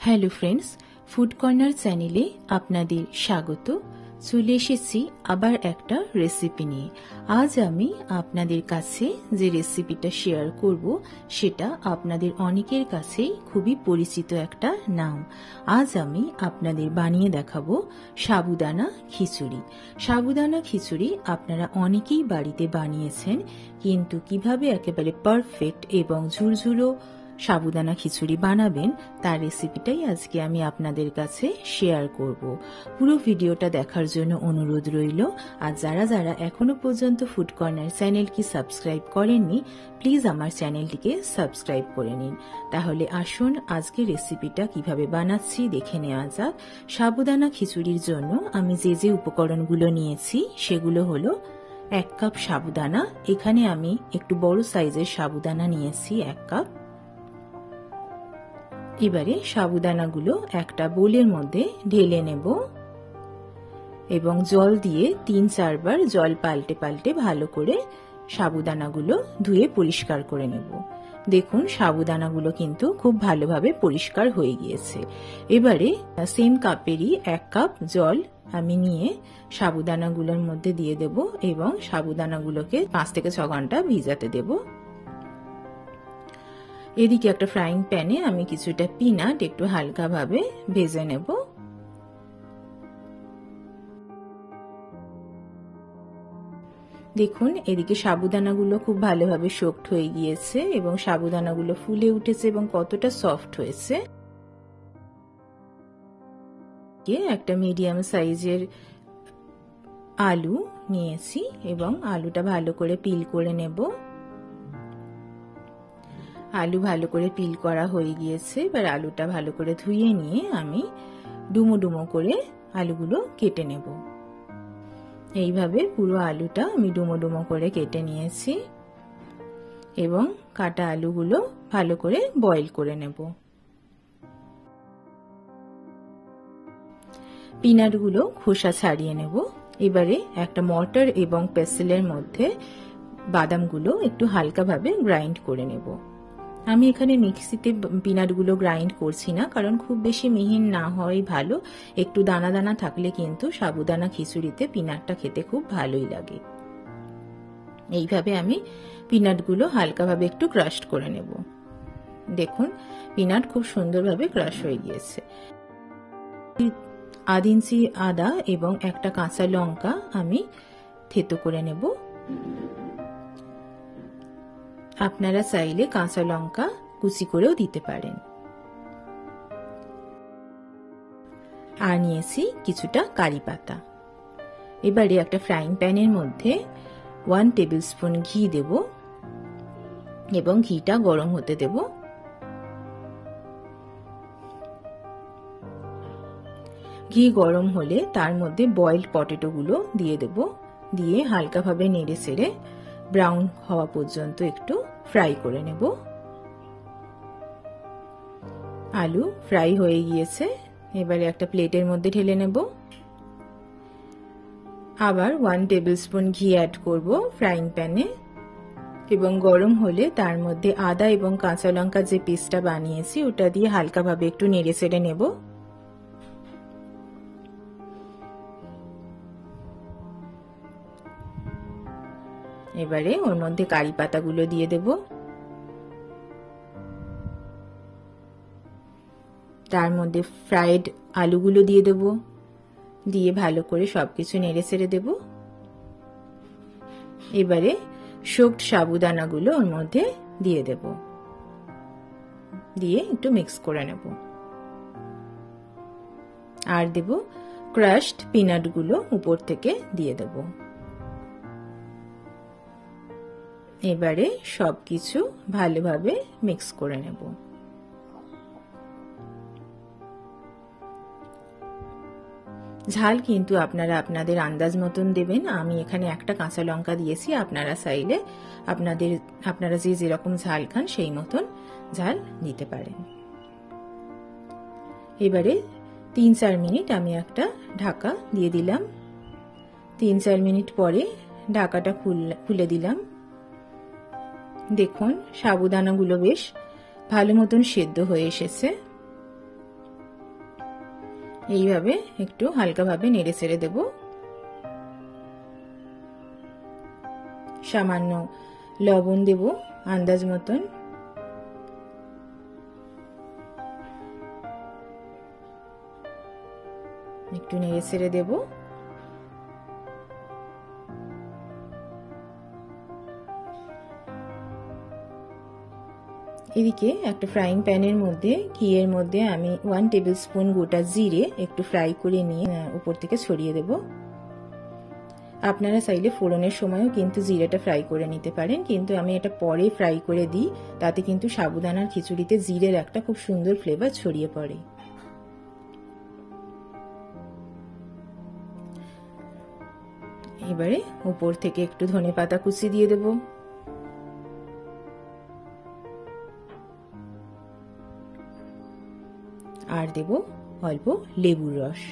Hello friends, food corner চ্যানেলে আপনাদের স্বাগত। চলে এসেছি আবার একটা রেসিপি নিয়ে। আজ আমি আপনাদের কাছে যে রেসিপিটা শেয়ার করব সেটা আপনাদের অনেকের কাছেই খুবই পরিচিত একটা নাম। আজ আমি আপনাদের বানিয়ে দেখাবো সাবুদানা খিচুড়ি। সাবুদানা খিচুড়ি আপনারা অনেকেই বাড়িতে বানিয়েছেন, কিন্তু কিভাবে একেবারে পারফেক্ট এবং ঝুরঝুরো সাবুদানা খিচুড়ি বানাবেন তার রেসিপিটাই আজকে আমি আপনাদের কাছে শেয়ার করব। পুরো ভিডিওটা দেখার জন্য অনুরোধ রইল। আর যারা যারা এখনো পর্যন্ত ফুড কর্নার চ্যানেলকে সাবস্ক্রাইব করেননি, প্লিজ আমার চ্যানেলটিকে সাবস্ক্রাইব করে নিন। তাহলে আসুন আজকে রেসিপিটা কিভাবে বানাচ্ছি দেখে নেওয়া যাক। সাবুদানা খিচুড়ির জন্য আমি যে যে উপকরণগুলো নিয়েছি সেগুলো হলো 1 কাপ সাবুদানা। এখানে আমি একটু বড় সাইজের সাবুদানা নিয়েছি 1 কাপ। এবারে সাবুদানাগুলো একটা বোলের মধ্যে ঢেলে নেব এবং জল দিয়ে 3-4 বার জল পাল্টে পাল্টে ভালো করে সাবুদানাগুলো ধুয়ে পরিষ্কার করে নেব। দেখুন সাবুদানাগুলো কিন্তু খুব ভালোভাবে পরিষ্কার হয়ে গিয়েছে। এবারে সেম কাপেরই 1 কাপ জল আমি নিয়ে সাবুদানাগুলোর মধ্যে দিয়ে দেব এবং সাবুদানাগুলোকে 5 থেকে 6 ঘন্টা ভিজাতে দেব। এদিকে একটা ফ্রাইং প্যানে আমি কিছুটা পিনাট একটু হালকাভাবে ভেজে নেব। দেখুন এদিকে সাবুদানাগুলো খুব ভালোভাবে সোকড হয়ে গিয়েছে এবং সাবুদানাগুলো ফুলে উঠেছে এবং কতটা সফট হয়েছে। একটা মিডিয়াম সাইজের আলু নিয়েছি এবং আলুটা ভালো করে পিল করে নেব। আলু ভালো করে পিল করা হয়ে গিয়েছে। এবার আলুটা ভালো করে ধুয়ে নিয়ে আমি ডুমো ডুমো করে আলুগুলো কেটে নেব। এইভাবে পুরো আলুটা আমি ডুমো ডুমো করে কেটে নিয়েছি এবং কাটা আলুগুলো ভালো করে বয়েল করে নেব। পিনাটগুলো খোসা ছাড়িয়ে নেব। এবারে একটা মর্টার এবং পেসেলের মধ্যে বাদামগুলো একটু হালকাভাবে গ্রাইন্ড করে নেব। আমি এখানে মিক্সিতে পিনাটগুলো গ্রাইন্ড করছি না, কারণ খুব বেশি মিহিন না হওয়াই ভালো। একটু দানা দানা থাকলে কিন্তু সাবুদানা খিচুড়িতে পিনাটটা খেতে খুব ভালোই লাগে। এইভাবে আমি পিনাটগুলো হালকাভাবে একটু ক্রাশ করে নেব। দেখুন পিনাট খুব সুন্দরভাবে ক্রাশ হয়ে গিয়েছে। 1/2 ইঞ্চি আদা এবং একটা কাঁচা লঙ্কা আমি থেতো করে নেব। আপনারা চাইলে কাঁচা লঙ্কা কুচি করেও দিতে পারেন। আর নিয়েছি কিছুটা কারি পাতা। এবারে একটা ফ্রাইং প্যানের মধ্যে 1 টেবিল স্পুন ঘি দেব এবং ঘিটা গরম হতে দেব। ঘি গরম হলে তার মধ্যে বয়েলড পটেটোগুলো দিয়ে দেব। দিয়ে হালকাভাবে নেড়ে চেড়ে ব্রাউন হওয়া পর্যন্ত একটু ফ্রাই করে নেব। আলু ফ্রাই হয়ে গিয়েছে। এবারে একটা প্লেটের মধ্যে ঢেলে নেব। আবার 1 টেবিল স্পুন ঘি অ্যাড করব ফ্রাইং প্যানে এবং গরম হলে তার মধ্যে আদা এবং কাঁচা লঙ্কা যে পেস্টটা বানিয়েছি ওটা দিয়ে হালকাভাবে একটু নেড়ে চেড়ে নেব। এবারে ওর মধ্যে কারি পাতাগুলো দিয়ে দেব। তার মধ্যে ফ্রাইড আলুগুলো দিয়ে দেব। দিয়ে ভালো করে সবকিছু নেড়ে ছেড়ে দেব। এবারে সোকড সাবুদানাগুলো ওর মধ্যে দিয়ে দেব। দিয়ে একটু মিক্স করে নেব। আর দেব ক্রাশড পিনাটগুলো উপর থেকে দিয়ে দেব। এবারে সবকিছু ভালোভাবে মিক্স করে নেব। ঝাল কিন্তু আপনারা আপনাদের আন্দাজ মতন দেবেন। আমি এখানে একটা কাঁচা লঙ্কা দিয়েছি, আপনারা চাইলে আপনারা যে যেরকম ঝাল খান সেই মতন ঝাল দিতে পারেন। এবারে 3-4 মিনিট আমি একটা ঢাকা দিয়ে দিলাম। 3-4 মিনিট পরে ঢাকাটা খুলে দিলাম। দেখুন সাবুদানাগুলো বেশ ভালো মতন সেদ্ধ হয়ে এসেছে। এইভাবে একটু হালকাভাবে নেড়ে ছেড়ে দেব। সামান্য লবণ দেব আন্দাজ মতন। একটু নেড়ে ছেড়ে দেব। এদিকে একটা ফ্রাইং প্যানের মধ্যে ঘিয়ের মধ্যে আমি 1 টেবিল স্পুন গোটা জিরে একটু ফ্রাই করে নিয়ে উপর থেকে ছড়িয়ে দেব। আপনারা চাইলে ফোড়নের সময়ও কিন্তু জিরেটা ফ্রাই করে নিতে পারেন, কিন্তু আমি এটা পরে ফ্রাই করে দিই, তাতে কিন্তু সাবুদানার খিচুড়িতে জিরের একটা খুব সুন্দর ফ্লেভার ছড়িয়ে পড়ে। এবারে উপর থেকে একটু ধনেপাতা কুচি দিয়ে দেব। আর দেব অল্প লেবুর রস।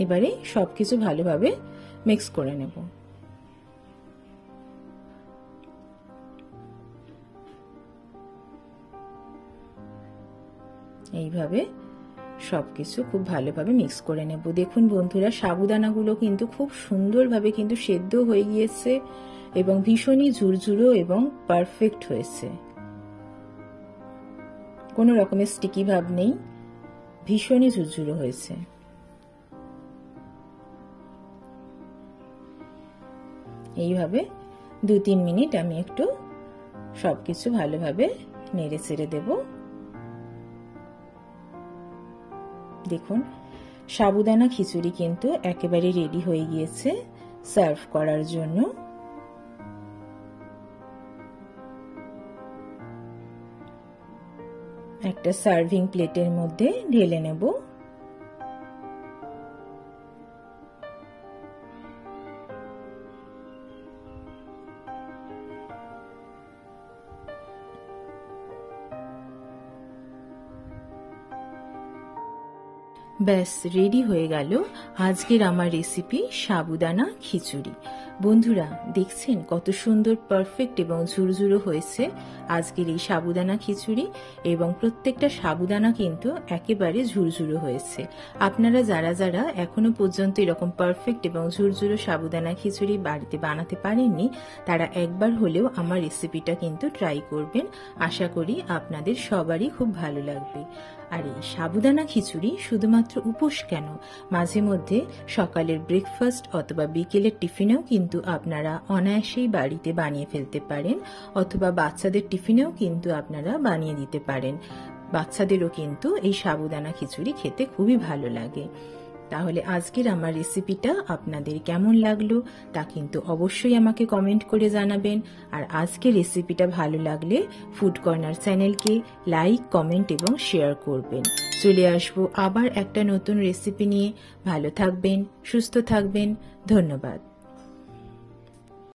এবারে সবকিছু ভালোভাবে মিক্স করে নেব। এইভাবে সবকিছু খুব ভালোভাবে মিক্স করে নেব। দেখুন বন্ধুরা, সাবুদানাগুলো কিন্তু খুব সুন্দরভাবে কিন্তু সেদ্ধ হয়ে গিয়েছে এবং ভীষণই ঝুরঝুরো এবং পারফেক্ট হয়েছে। কোনো রকমের স্টিকি ভাব নেই, ভীষণই ঝুরঝুরো হয়েছে। এইভাবে 2-3 মিনিট আমি একটু সবকিছু ভালোভাবে নেড়ে চেড়ে দেব। দেখুন সাবুদানা খিচুড়ি কিন্তু একেবারে রেডি হয়ে গিয়েছে সার্ভ করার জন্য। একটা সার্ভিং প্লেটের মধ্যে ঢেলে নেব। ব্যাস রেডি হয়ে গেল আজকের আমার রেসিপি সাবুদানা খিচুড়ি। বন্ধুরা দেখছেন কত সুন্দর পারফেক্ট এবং ঝুরঝুরো হয়েছে আজকের এই সাবুদানা খিচুড়ি, এবং প্রত্যেকটা সাবুদানা কিন্তু একেবারে ঝুরঝুরো হয়েছে। আপনারা যারা যারা এখনো পর্যন্ত এরকম পারফেক্ট এবং ঝুরঝুরো সাবুদানা খিচুড়ি বাড়িতে বানাতে পারেননি, তারা একবার হলেও আমার রেসিপিটা কিন্তু ট্রাই করবেন। আশা করি আপনাদের সবারই খুব ভালো লাগবে। আর এই সাবুদানা খিচুড়ি শুধুমাত্র উপোস কেন, মাঝে মধ্যে সকালের ব্রেকফাস্ট অথবা বিকেলের টিফিনেও কিন্তু আপনারা অনায়াসেই বাড়িতে বানিয়ে ফেলতে পারেন, অথবা বাচ্চাদের টিফিনেও কিন্তু আপনারা বানিয়ে দিতে পারেন। বাচ্চাদেরও কিন্তু এই সাবুদানা খিচুড়ি খেতে খুবই ভালো লাগে। তাহলে আজকের আমার রেসিপিটা আপনাদের কেমন লাগলো তা কিন্তু অবশ্যই আমাকে কমেন্ট করে জানাবেন। আর আজকের রেসিপিটা ভালো লাগলে ফুড কর্নার চ্যানেলকে লাইক, কমেন্ট এবং শেয়ার করবেন। চলে আসবো আবার একটা নতুন রেসিপি নিয়ে। ভালো থাকবেন, সুস্থ থাকবেন। ধন্যবাদ।